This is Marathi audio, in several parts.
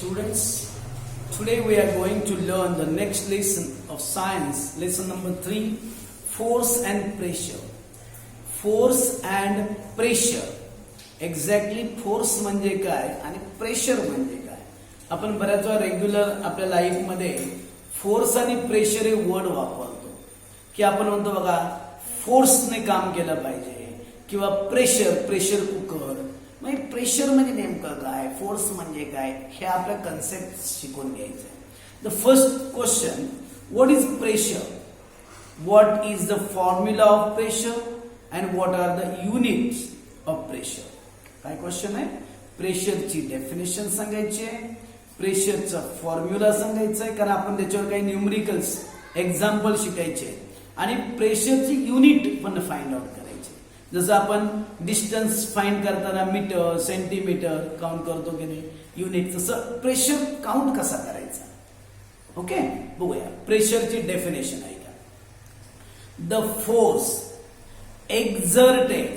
Students, today we are going to learn the next lesson of science, lesson number 3, force and pressure. Force and pressure. Exactly force म्हणजे काय आणि प्रेशर म्हणजे काय. आपण बऱ्याच वेळा रेग्युलर आपल्या लाईफ मध्ये फोर्स आणि प्रेशर हे वर्ड वापरतो की आपण म्हणतो बघा फोर्सने काम केलं पाहिजे किंवा प्रेशर कुकर. म्हणजे प्रेशर म्हणजे नेमकं काय, फोर्स म्हणजे काय, हे आपल्या कन्सेप्ट शिकून घ्यायचं आहे. The first question, what is pressure, what is the formula of pressure and what are the units of pressure. काय क्वेश्चन आहे, प्रेशरची डेफिनेशन सांगायची आहे, प्रेशरचा फॉर्म्युला सांगायचा आहे कारण आपण त्याच्यावर काही न्यूमरिकल्स एक्झाम्पल शिकायचे आणि प्रेशरची युनिट पण फाइंड आउट करायची. जसं आपण डिस्टन्स फाइंड करताना मीटर सेंटीमीटर काउंट करतो की नाही युनिट, तसं प्रेशर काउंट कसा करायचा. ओके, बघूया प्रेशरची डेफिनेशन आहे का. The force exerted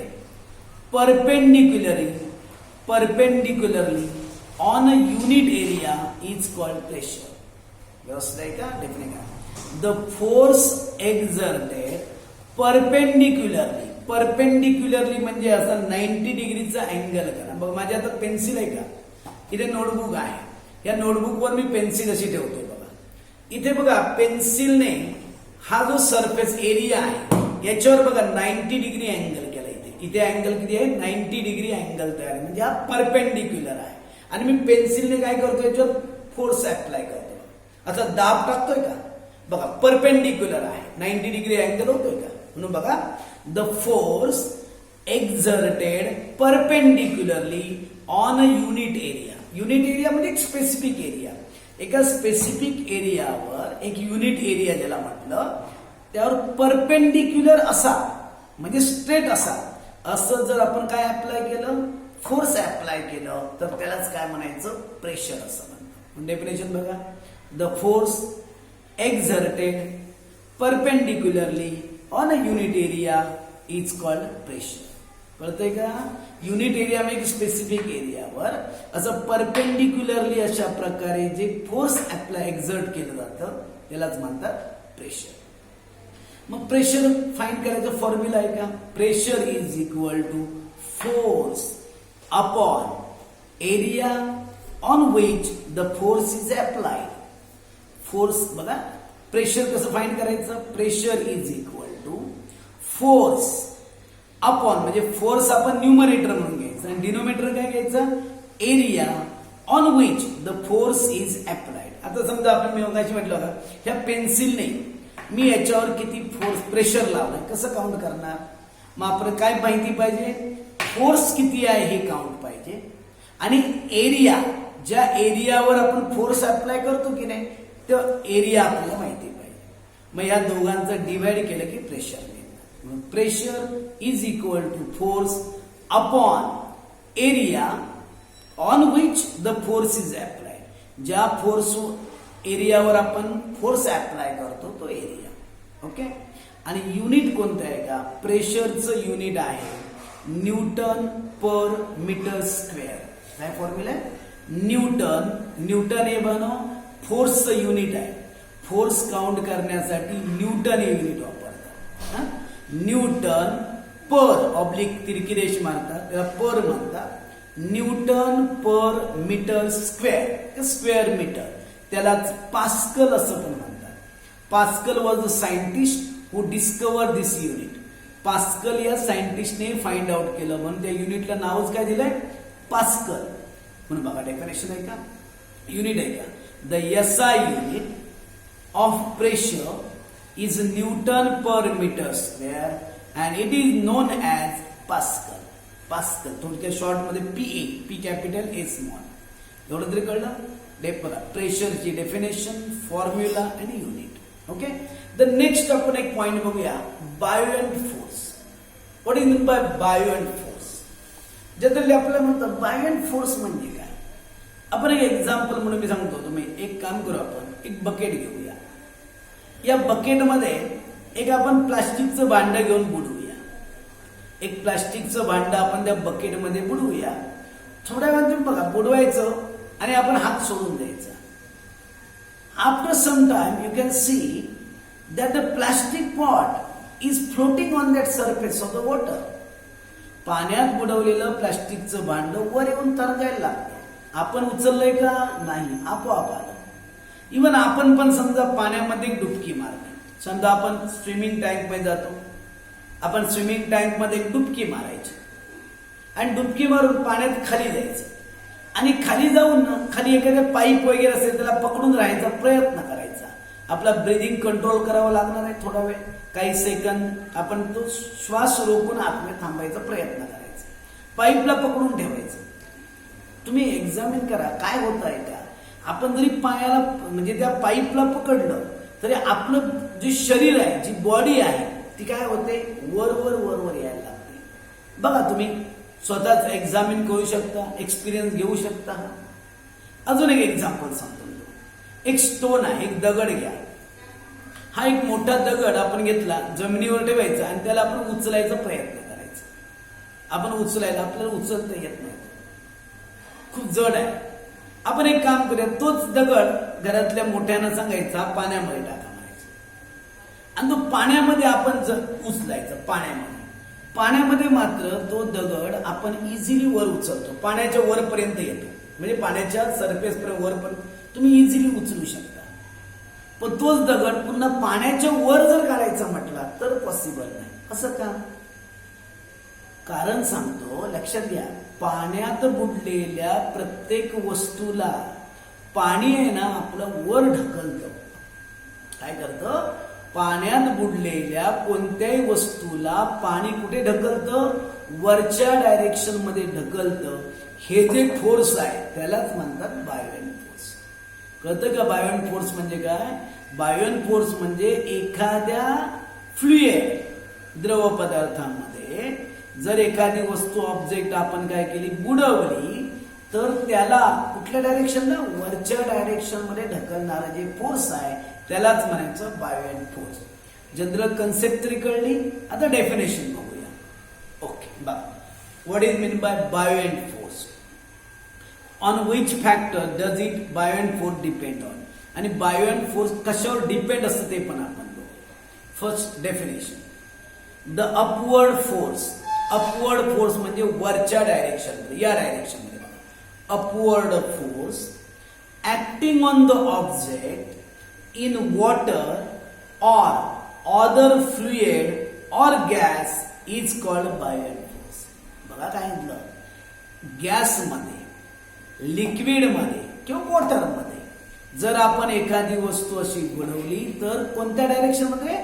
perpendicularly on a unit area is called pressure. व्यवस्थित आहे का definition. The force exerted perpendicularly म्हणजे असा 90 डिग्रीचा अँगल करा. बघ माझ्या आता पेन्सिल आहे का, इथे नोटबुक आहे, या नोटबुकवर मी पेन्सिल अशी ठेवतो बघा. इथे बघा पेन्सिलने हा जो सरफेस एरिया आहे याच्यावर बघा 90 डिग्री अँगल केला. इथे अँगल किती आहे, 90 डिग्री अँगल तयार आहे म्हणजे हा परपेंडिक्युलर आहे. आणि मी पेन्सिलने काय करतो याच्यावर फोर्स अप्लाय करतो, आता दाब टाकतोय का बघा, परपेंडिक्युलर आहे 90 डिग्री अँगल होतोय का. म्हणून बघा the force exerted perpendicularly on a unit area. Unit area म्हणजे एक स्पेसिफिक एरिया, एका स्पेसिफिक एरियावर एक युनिट एरिया ज्याला म्हटलं त्यावर परपेंडिक्युलर असा म्हणजे स्ट्रेट असा असं जर आपण काय अप्लाय केलं, फोर्स अप्लाय केलं तर त्यालाच काय म्हणायचं, प्रेशर असं म्हणतात. डेफिनेशन बघा, the force exerted perpendicularly on a unit area is called pressure. कळतंय का, युनिट एरिया म्हणजे स्पेसिफिक एरियावर असं परपेंडिक्युलरली अशा प्रकारे जे फोर्स अप्लाय एक्झर्ट केलं जातं त्यालाच म्हणतात प्रेशर. मग प्रेशर फाइंड करायचं फॉर्म्युला आहे का, pressure is equal to force upon area on which the force is applied. Force बघा, प्रेशर कसं फाइंड करायचं, pressure is equal to force upon म्हणजे फोर्स आपण न्यूमरेटर म्हणून घ्यायचं आणि डिनोमिनेटर काय घ्यायचं, area on which the force is applied. आता समजा आपण मी मगाशी म्हटलं का ह्या पेन्सिलने मी याच्यावर किती फोर्स प्रेशर लावलाय कसं काउंट करणार. मग आपण काय माहिती पाहिजे, फोर्स किती आहे हे काउंट पाहिजे आणि एरिया ज्या एरियावर आपण फोर्स अप्लाय करतो की नाही तो एरिया आपल्याला माहिती पाहिजे. मग या दोघांचं डिवाइड केलं की प्रेशर मिळतं. Pressure is equal to force upon area on which the force is applied. ज्या फोर्स एरियावर आपण फोर्स अप्लाय करतो तो एरिया. ओके, आणि युनिट कोणतं आहे का, प्रेशरचं युनिट आहे न्यूटन पर मीटर स्क्वेअर. काय फॉर्म्युला आहे, न्यूटन हे बनव फोर्सचं युनिट आहे. फोर्स काउंट करण्यासाठी न्यूटन हे युनिट वापरतात. न्यूटन पर ऑब्लिक तिरकी रेष मारतात त्याला पर म्हणतात. Newton per metre square, square metre त्यालाच पास्कल असं पण म्हणतात. Pascal was the scientist who discover this unit. Pascal या सायंटिस्टने फाइंड आउट केलं म्हणून त्या युनिटला नावच काय दिलंय, पास्कल. म्हणून बघा डेफिनेशन आहे का, युनिट आहे का, the SI unit of pressure is newton per metre square and it is known as pascal. Pascal थोडक्या शॉर्ट मध्ये PA, P capital A small. एवढं तरी कळलं. बघा प्रेशरची डेफिनेशन, फॉर्म्युला आणि युनिट. ओके, द नेक्स्ट आपण एक पॉइंट बघूया, buoyant force. What is mean by buoyant force. Generally आपल्याला म्हणतात बायोएंट फोर्स म्हणजे काय. आपण एक एक्झाम्पल म्हणून मी सांगतो, तुम्ही एक काम करू, आपण एक बकेट घेऊया. या बकेटमध्ये एक आपण प्लास्टिकचं भांडं घेऊन बुडवूया. एक प्लास्टिकचं भांडं आपण त्या बकेटमध्ये बुडवूया. थोड्या वेळात तुम्ही बघा बुडवायचं आणि आपण हात सोडून द्यायचा. After some time you can see that the plastic pot is floating on that surface of the water. पाण्यात बुडवलेलं प्लास्टिकचं भांड वर येऊन तरंगायला लागतं. आपण उचललंय का? नाही, आपोआप आलं. इव्हन आपण पण समजा पाण्यामध्ये डुबकी मारली. समजा आपण स्विमिंग टँक मध्ये जातो. आपण स्विमिंग टँक मध्ये डुबकी मारायची आणि डुबकी मारून पाण्यात खाली जायचं आणि खाली जाऊन खाली एखाद्या पाईप वगैरे असेल त्याला पकडून राहायचा प्रयत्न करायचा. आपला ब्रिदिंग कंट्रोल करावा लागणार आहे थोडा वेळ, काही सेकंद आपण तो श्वास रोखून आतमध्ये थांबायचा प्रयत्न करायचा. पाईपला पकडून ठेवायचं. तुम्ही एक्झामिन करा काय होत आहे का. आपण जरी पायाला म्हणजे त्या पाईपला पकडलं तरी आपलं जे शरीर आहे, जी बॉडी आहे ती काय होते, वर वर वर वर यायला लागते. बघा तुम्ही स्वतःच एक्झामिन करू शकता, एक्सपिरियन्स घेऊ शकता. अजून एक एक्झाम्पल सांगतो. एक स्टोन आहे, एक दगड घ्या. हा एक मोठा दगड आपण घेतला, जमिनीवर ठेवायचा आणि त्याला आपण उचलायचा प्रयत्न करायचा. आपण उचलायला आपल्याला उचलता येत नाही, खूप जड आहे. आपण एक काम करूया, तोच दगड घरातल्या मोठ्यानं सांगायचा पाण्यामध्ये टाका म्हणायचा आणि तो पाण्यामध्ये आपण उचलायचा. पाण्यामध्ये मात्र तो दगड आपण इझिली वर उचलतो, पाण्याच्या वरपर्यंत येतो. म्हणजे पाण्याच्या सरफेस पर्यंत वरपर्यंत तुम्ही इझिली उचलू शकता. पण तोच दगड पुन्हा पाण्याच्या वर जर काढायचा म्हटला तर पॉसिबल नाही. असं का? कारण सांगतो, लक्षात घ्या. पाण्यात बुडलेल्या प्रत्येक वस्तूला पाणी आहे ना आपलं वर ढकलतं. काय करतं? पाण्यात बुडलेल्या कोणत्याही वस्तूला पाणी कुठे ढकलतं? वरच्या डायरेक्शन मध्ये ढकलतं. हे जे फोर्स आहे त्यालाच म्हणतात बायोएंट फोर्स. कळतं का बायोएंट फोर्स म्हणजे काय? बायोएंट फोर्स म्हणजे एखाद्या फ्लुइड द्रव पदार्थामध्ये जर एखादी वस्तू ऑब्जेक्ट आपण काय केली, बुडवली, तर त्याला कुठल्या डायरेक्शनला? वरच्या डायरेक्शन मध्ये ढकलणारा जे फोर्स आहे त्यालाच म्हणायचं बायोएंट फोर्स. जनरल कन्सेप्ट तरी कळली. आता डेफिनेशन बघूया. ओके, बघा. What is mean by buoyant force? On which factor does it buoyant force depend on? आणि बायोएंट फोर्स कशावर डिपेंड असतं ते पण आपण बघू. First definition, the upward force. Upward force म्हणजे वरच्या डायरेक्शन मध्ये, या डायरेक्शन मध्ये. Upward force acting on the object in water or other fluid or gas is called buoyant force. बघा काय म्हटलं, गॅसमध्ये, लिक्विडमध्ये किंवा वॉटरमध्ये जर आपण एखादी वस्तू अशी बुडवली तर कोणत्या डायरेक्शन मध्ये?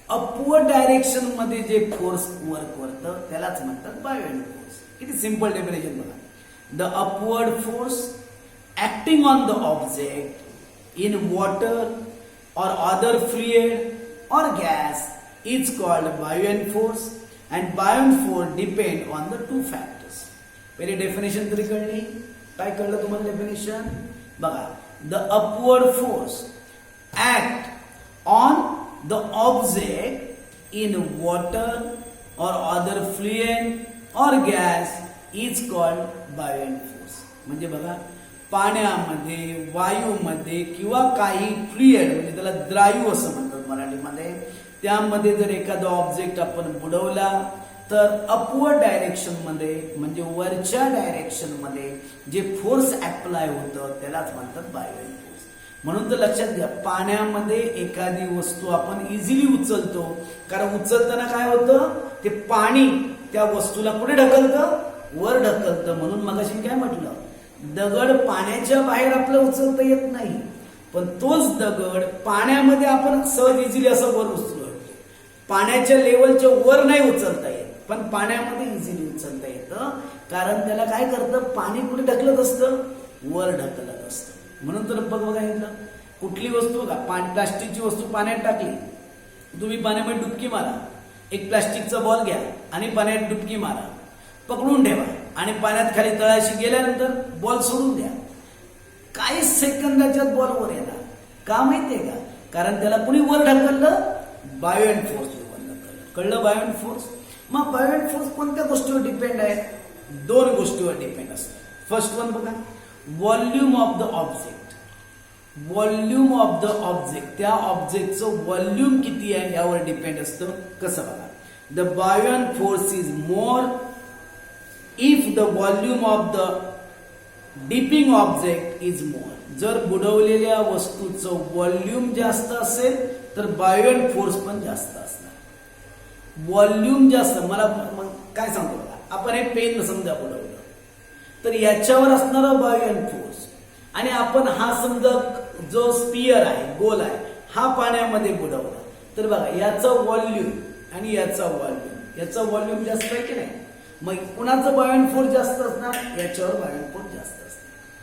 अपवर्ड डायरेक्शन मध्ये जे फोर्स वर्क करतं त्यालाच म्हणतात बायोएंट फोर्स. किती सिंपल डेफिनेशन बघा. The upward force acting on the object in water or other fluid or gas is called buoyant force and buoyant force depend on the two factors. पहिले डेफिनेशन तरी कळली. काय कळलं तुम्हाला डेफिनेशन? बघा. The upward force act on the object in water or other fluid or gas is called buoyant force. म्हणजे बघा, पाण्यामध्ये, वायूमध्ये किंवा काही फ्लुइड म्हणजे त्याला द्रायू असं म्हणतात मराठीमध्ये, त्यामध्ये जर एखादा ऑब्जेक्ट आपण बुडवला तर अपवर्ड डायरेक्शन मध्ये म्हणजे वरच्या डायरेक्शन मध्ये जे फोर्स अप्लाय होतं त्यालाच म्हणतात बायोएंट फोर्स. म्हणून तर लक्षात घ्या, पाण्यामध्ये एखादी वस्तू आपण इझिली उचलतो. कारण उचलताना काय होतं, ते पाणी त्या वस्तूला कुठे ढकलतं? वर ढकलतं. म्हणून मगाशी काय म्हटलं, दगड पाण्याच्या बाहेर आपलं उचलता येत नाही, पण तोच दगड पाण्यामध्ये आपण सहज इझिली असं वर उचलतो. पाण्याच्या लेवलच्या वर नाही उचलता येत, पण पाण्यामध्ये इझिली उचलता येतं. कारण त्याला काय करतं, पाणी कुठे ढकलत असतं? वर ढकलत असतं. म्हणून तर बघा इथलं कुठली वस्तू का प्लास्टिकची वस्तू पाण्यात टाकली, तुम्ही पाण्यामध्ये डुबकी मारा. एक प्लास्टिकचा बॉल घ्या आणि पाण्यात डुबकी मारा, पकडून ठेवा आणि पाण्यात खाली तळाशी गेल्यानंतर बॉल सोडून द्या. काही सेकंदाच्यात बॉल वर येणार. का माहितीये का? कारण त्याला कुणी वर ढकललं? बायोएंट फोर्स वर ढकललं. कळलं बायोएंट फोर्स? मग बायोएंट फोर्स कोणत्या गोष्टीवर डिपेंड आहे? दोन गोष्टीवर डिपेंड असतं. फर्स्ट वन बघा, volume of the object. Volume of the object, त्या ऑब्जेक्टचं व्हॉल्यूम किती आहे यावर डिपेंड असतं. कसं बघा, the buoyant force is more if the volume of the dipping object is more. जर बुडवलेल्या वस्तूचं व्हॉल्यूम जास्त असेल तर बायोन फोर्स पण जास्त असणार. व्हॉल्यूम जास्त, मला मग काय सांगतो बघा, आपण हे पेन समजा बुडवलं तर याच्यावर असणारा बायोन फोर्स आणि आपण हा समजा जो स्पियर आहे, गोल आहे, हा पाण्यामध्ये बुडवला तर बघा याचा व्हॉल्यूम आणि याचा व्हॉल्यूम जास्त आहे की नाही. मग कुणाचं बायोन फोर्स जास्त असणार, याच्यावर बायोन फोर्स जास्त असणार.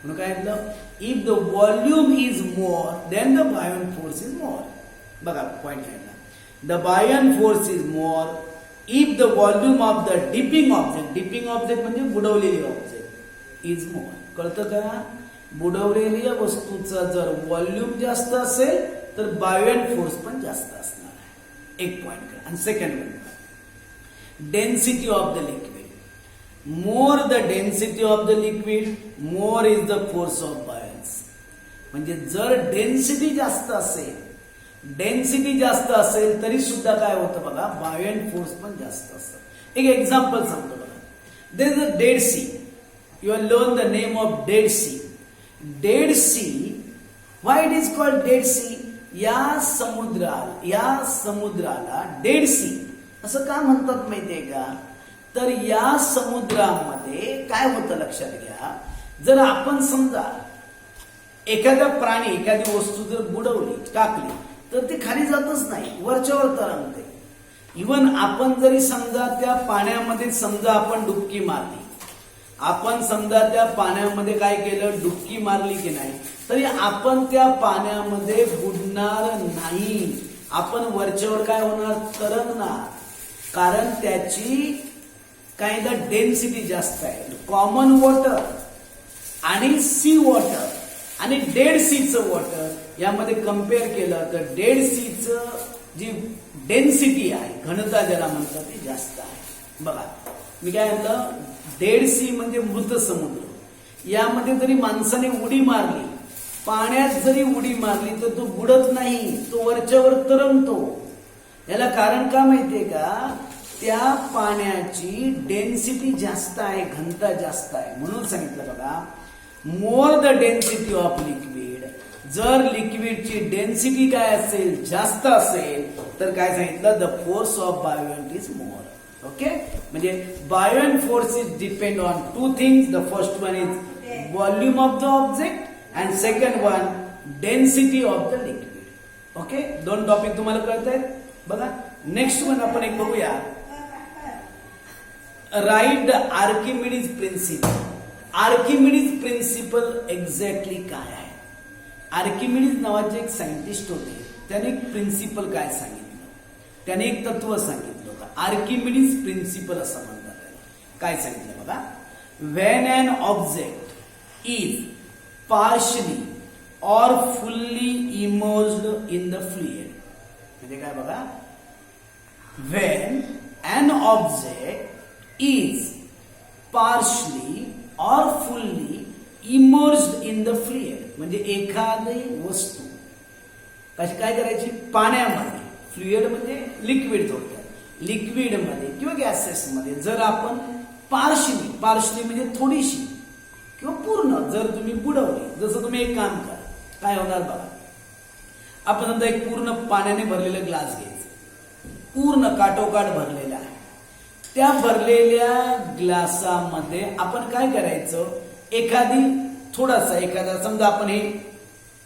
म्हणून काय म्हटलं, if the volume is more then the buoyant force is more. बघा पॉइंट आहे, the buoyant force is more if the volume of the dipping object म्हणजे बुडवलेली ऑब्जेक्ट इज मोर. कळतं का, बुडवलेल्या वस्तूचा जर व्हॉल्यूम जास्त असेल तर बायोन फोर्स पण जास्त असणार आहे. एक पॉइंट करा. आणि second point, density of the liquid. More the density of the liquid more is the force of buoyance. म्हणजे जर डेन्सिटी जास्त असेल तरी सुद्धा काय होतं बघा, बायोन फोर्स पण जास्त असतं. एक एक्झाम्पल सांगतो बघा, there is a Dead Sea. You are learn the name of Dead Sea. Dead Sea, why it is called Dead Sea? या समुद्राला डेड सी असं का म्हणतात माहितीये का, तर या समुद्रामध्ये काय होतं लक्षात घ्या, जर आपण समजा एखादा प्राणी, एखादी वस्तू जर बुडवली, टाकली तर ती खाली जातच नाही, वरच्यावर तरंगते. इवन आपण जरी समजा त्या पाण्यामध्ये समजा आपण डुबकी मारली, आपण समजा त्या पाण्यामध्ये काय केलं, डुबकी मारली की नाही, तरी आपण त्या पाण्यामध्ये बुडणार नाही. आपण वरच्यावर काय होणार, तरंगणार. कारण त्याची काय डेन्सिटी जास्त आहे. कॉमन वॉटर आणि सी वॉटर आणि डेड सीचं वॉटर यामध्ये कम्पेअर केलं तर डेड सीचं जी डेन्सिटी आहे, घनता ज्याला म्हणतात, ती जास्त आहे. बघा मी काय म्हटलं, डेड सी म्हणजे मृत समुद्र. यामध्ये जरी माणसाने उडी मारली, पाण्यात जरी उडी मारली तर तो बुडत नाही, तो वरच्यावर तरंगतो. याला कारण का माहितीये का, त्या पाण्याची डेन्सिटी जास्त आहे, घनता जास्त आहे. म्हणून सांगितलं बघा, मोर द डेन्सिटी ऑफ लिक्विड. जर लिक्विडची डेन्सिटी काय असेल, जास्त असेल, तर काय सांगितलं, the force of buoyant is more. Okay, म्हणजे buoyant force is depend on two things. The first one is volume of the object and second one density of the liquid. Okay, दोन टॉपिक तुम्हाला कळत आहेत. बघा नेक्स्ट वन आपण एक बघूया, right the Archimedes principle. Archimedes principle exactly काय आहे? आर्किमिडीज नावाचे एक सायंटिस्ट होते, त्याने एक प्रिन्सिपल काय सांगितलं, त्याने एक तत्व सांगितलं. आर्किमिडीज प्रिन्सिपल असं म्हणतात त्याला. काय सांगितलं बघा, when an object is partially or fully immersed in the fluid. म्हणजे काय बघा, when an object is partially or fully immersed in the fluid. म्हणजे एखादी वस्तू कशी काय करायची, पाण्यामध्ये, फ्लुइड म्हणजे लिक्विड, थोडक्यात लिक्विड मध्ये किंवा गॅसेस मध्ये जर आपण पार्शली म्हणजे थोडीशी किंवा पूर्ण जर तुम्ही बुडवली, जसं तुम्ही एक काम करा, काय होणार बघा, आपण समजा एक पूर्ण पाण्याने भरलेला ग्लास घ्यायचा, पूर्ण काठोकाठ भरलेला आहे. त्या भरलेल्या ग्लासामध्ये आपण काय करायचं, एखादा समजा आपण हे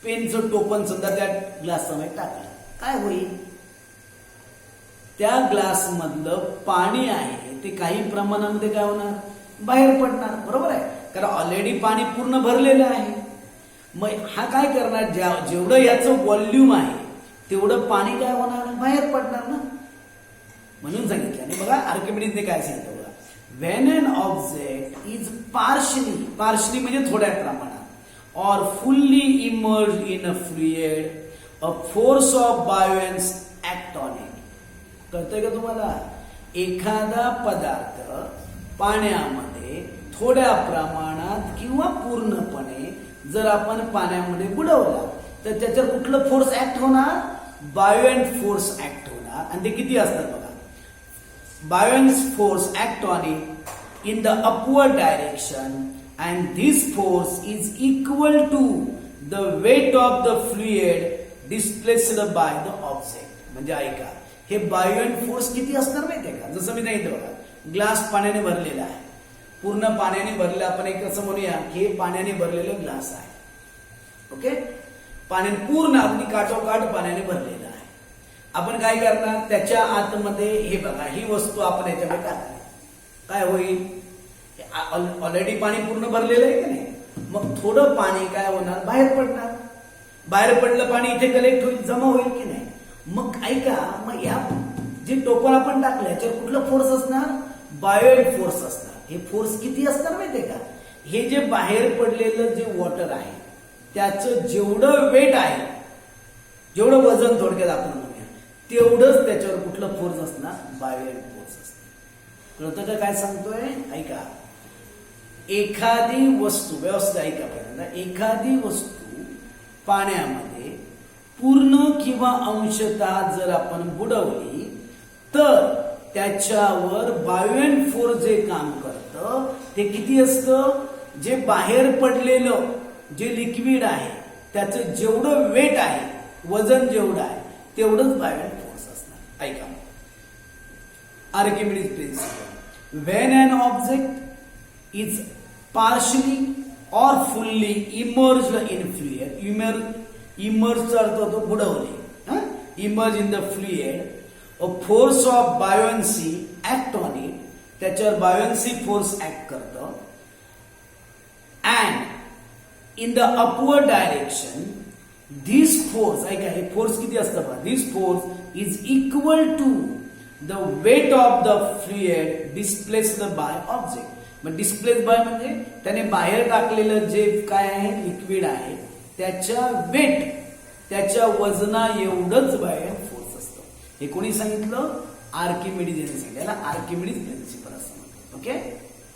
पेनचं टोपण समजा त्या ग्लासामध्ये टाकलं, काय होईल, त्या ग्लास मधलं पाणी आहे ते काही प्रमाणामध्ये काय होणार, बाहेर पडणार. बरोबर आहे, कारण ऑलरेडी पाणी पूर्ण भरलेलं आहे. मग हा काय करणार, जेवढं याचं व्हॉल्यूम आहे तेवढं पाणी काय होणार, बाहेर पडणार ना. म्हणून सांगितलं. आणि बघा आर्किमिडीजने काय सांगितलं बघा, when an object is partially म्हणजे थोड्या प्रमाणात or fully immersed in a fluid, a force of buoyance act on it. कळतंय का तुम्हाला, एखादा पदार्थ पाण्यामध्ये थोड्या प्रमाणात किंवा पूर्णपणे जर आपण पाण्यामध्ये बुडवला तर त्याच्यावर कुठलं फोर्स ऍक्ट होणार? बायोएंट फोर्स ऍक्ट होणार. आणि ते किती असतात बघा. Buoyant force act on it in the upward direction and this force is equal to the weight of the fluid displaced by the object. म्हणजे ऐका, हे बायोएंट फोर्स किती असणार माहितीये का? जसं मी नाही बघा, ग्लास पाण्याने भरलेला आहे, पूर्ण पाण्याने भरलेला. आपण एक असं म्हणूया की हे पाण्याने भरलेलं ग्लास आहे. ओके, पाण्याने पूर्ण अगदी काठोकाठ पाण्याने भरलेलं आहे. आपण काय करणार? त्याच्या आतमध्ये हे बघा, ही वस्तू आपण याच्यामध्ये टाकली, काय होईल? ऑलरेडी पाणी पूर्ण भरलेलं आहे की नाही? मग थोडं पाणी काय होणार? बाहेर पडणार. बाहेर पडलं पाणी इथे कलेक्ट होईल, जमा होईल की नाही? मग ऐका, मग या जे टोपण आपण टाकलं याच्यावर कुठलं फोर्स असणार? बायोएंट फोर्स असणार. हे फोर्स किती असणार माहितीये का? हे जे बाहेर पडलेलं जे वॉटर आहे त्याचं जेवढं वेट आहे, जेवढं वजन थोडक्यात आपण म्हणूया, तेवढंच त्याच्यावर कुठलं फोर्स असणार? बायोएंट फोर्स असणार. कळतं का काय सांगतोय? ऐका, एखादी वस्तू, व्यवस्थित ऐका पहिल्यांदा, एखादी वस्तू पाण्यामध्ये पूर्ण किंवा अंशतः जर आपण बुडवली तर त्याच्यावर बायोएंट फोर्स जे काम करतं ते किती असतं? जे बाहेर पडलेलं जे लिक्विड आहे त्याचं जेवढं वेट आहे, वजन जेवढं आहे, तेवढंच बायोएंट फोर्स असणार. ऐका, Archimedes principle. When an object is partially or fully immerged in fluid, इमर्जचा अर्थ होतो बुडवले, immerge in the fluid, a force of buoyancy act on it, त्याच्यावर बायोन्सी फोर्स ऍक्ट करतं. And in the upward direction this force, ऐका हे फोर्स किती असतं बघा, this force is equal to the weight of the fluid displaced by object. मग डिस्प्लेस बाय म्हणजे त्याने बाहेर टाकलेलं जे काय आहे लिक्विड आहे त्याच्या वेट, त्याच्या वजना एवढंच बायोएंट फोर्स असतं. हे कोणी सांगितलं? आर्किमिडीज यांनी सांगितलं. याला आर्किमिडीज प्रिन्सिपल असं म्हणतात. ओके.